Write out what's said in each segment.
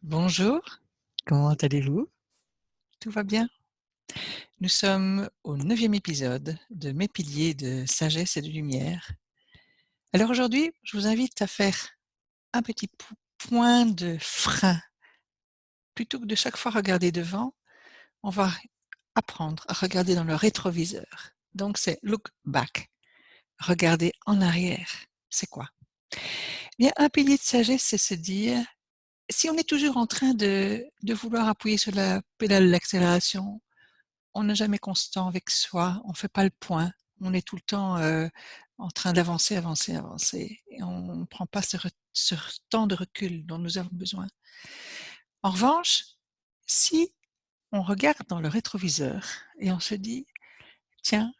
Bonjour, comment allez-vous? Tout va bien? Nous sommes au 9e épisode de Mes piliers de sagesse et de lumière. Alors aujourd'hui, je vous invite à faire un petit point de frein. Plutôt que de chaque fois regarder devant, on va apprendre à regarder dans le rétroviseur. Donc c'est look back, regarder en arrière. C'est quoi? Bien, un pilier de sagesse, c'est se dire, si on est toujours en train de vouloir appuyer sur la pédale de l'accélération, on n'est jamais constant avec soi, on fait pas le point, on est tout le temps, en train d'avancer, avancer, avancer et on ne prend pas ce temps de recul dont nous avons besoin. En revanche, si on regarde dans le rétroviseur et on se dit: «Tiens,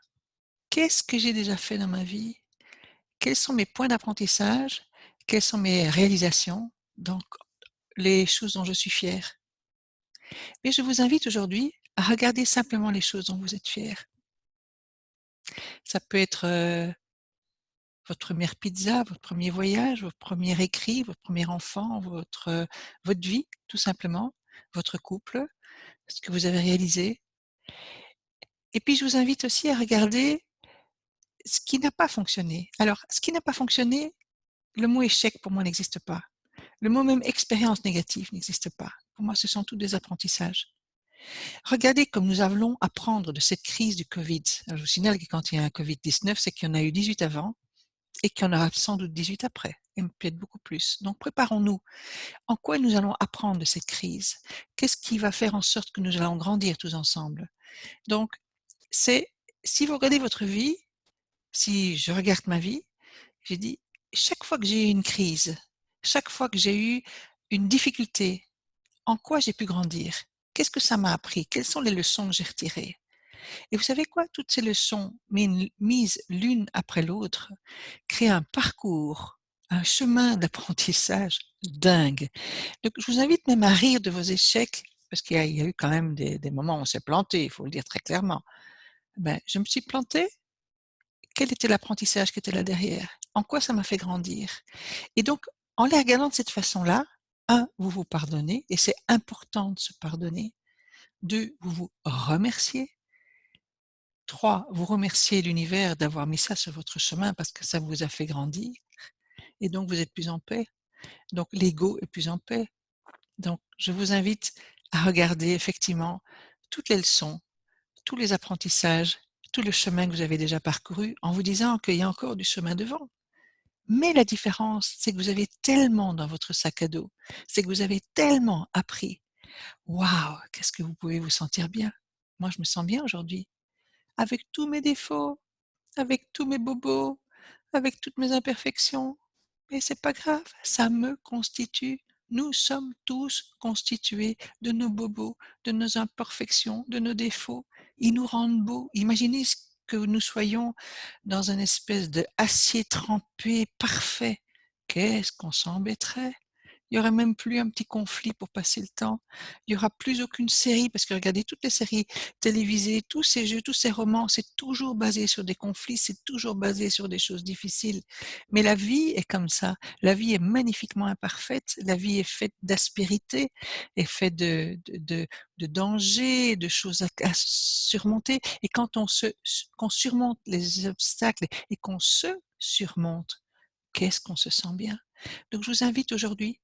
qu'est-ce que j'ai déjà fait dans ma vie? Quels sont mes points d'apprentissage? Quelles sont mes réalisations? Donc les choses dont je suis fière». Et je vous invite aujourd'hui à regarder simplement les choses dont vous êtes fiers. Ça peut être, votre première pizza, votre premier voyage, votre premier écrit, votre premier enfant, votre vie, tout simplement, votre couple, ce que vous avez réalisé. Et puis je vous invite aussi à regarder ce qui n'a pas fonctionné. Alors, ce qui n'a pas fonctionné, le mot échec pour moi n'existe pas. Le mot même expérience négative n'existe pas. Pour moi, ce sont tous des apprentissages. Regardez comme nous allons apprendre de cette crise du Covid. Alors, je vous signale que quand il y a un Covid-19, c'est qu'il y en a eu 18 avant et qu'il y en aura sans doute 18 après, et peut-être beaucoup plus. Donc préparons-nous. En quoi nous allons apprendre de cette crise? Qu'est-ce qui va faire en sorte que nous allons grandir tous ensemble? Donc, c'est si vous regardez votre vie, si je regarde ma vie, j'ai dit: «Chaque fois que j'ai eu une crise, chaque fois que j'ai eu une difficulté, en quoi j'ai pu grandir? Qu'est-ce que ça m'a appris? Quelles sont les leçons que j'ai retirées?» Et vous savez quoi? Toutes ces leçons mises l'une après l'autre créent un parcours, un chemin d'apprentissage dingue. Donc je vous invite même à rire de vos échecs, parce qu'il y a eu quand même des moments où on s'est planté, il faut le dire très clairement. Ben, je me suis plantée, quel était l'apprentissage qui était là derrière? En quoi ça m'a fait grandir? Et donc, en les regardant de cette façon-là, 1, vous vous pardonnez et c'est important de se pardonner. 2, vous vous remerciez. 3, vous remerciez l'univers d'avoir mis ça sur votre chemin parce que ça vous a fait grandir et donc vous êtes plus en paix. Donc l'ego est plus en paix. Donc je vous invite à regarder effectivement toutes les leçons, tous les apprentissages, tout le chemin que vous avez déjà parcouru en vous disant qu'il y a encore du chemin devant. Mais la différence, c'est que vous avez tellement dans votre sac à dos, c'est que vous avez tellement appris. Waouh! Qu'est-ce que vous pouvez vous sentir bien. Moi, je me sens bien aujourd'hui, avec tous mes défauts, avec tous mes bobos, avec toutes mes imperfections. Mais c'est pas grave, ça me constitue. Nous sommes tous constitués de nos bobos, de nos imperfections, de nos défauts. Ils nous rendent beaux. Imaginez que nous soyons dans une espèce de acier trempé parfait. Qu'est-ce qu'on s'embêterait? Il y aurait même plus un petit conflit pour passer le temps. Il y aura plus aucune série parce que regardez toutes les séries télévisées, tous ces jeux, tous ces romans, c'est toujours basé sur des conflits, c'est toujours basé sur des choses difficiles. Mais la vie est comme ça. La vie est magnifiquement imparfaite. La vie est faite d'aspérité, est faite de dangers, de choses à surmonter. Et quand qu'on surmonte les obstacles et qu'on se surmonte, qu'est-ce qu'on se sent bien. Donc je vous invite aujourd'hui,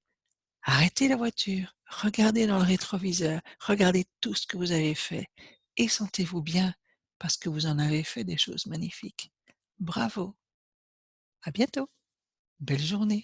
arrêtez la voiture, regardez dans le rétroviseur, regardez tout ce que vous avez fait et sentez-vous bien parce que vous en avez fait des choses magnifiques. Bravo, à bientôt, belle journée.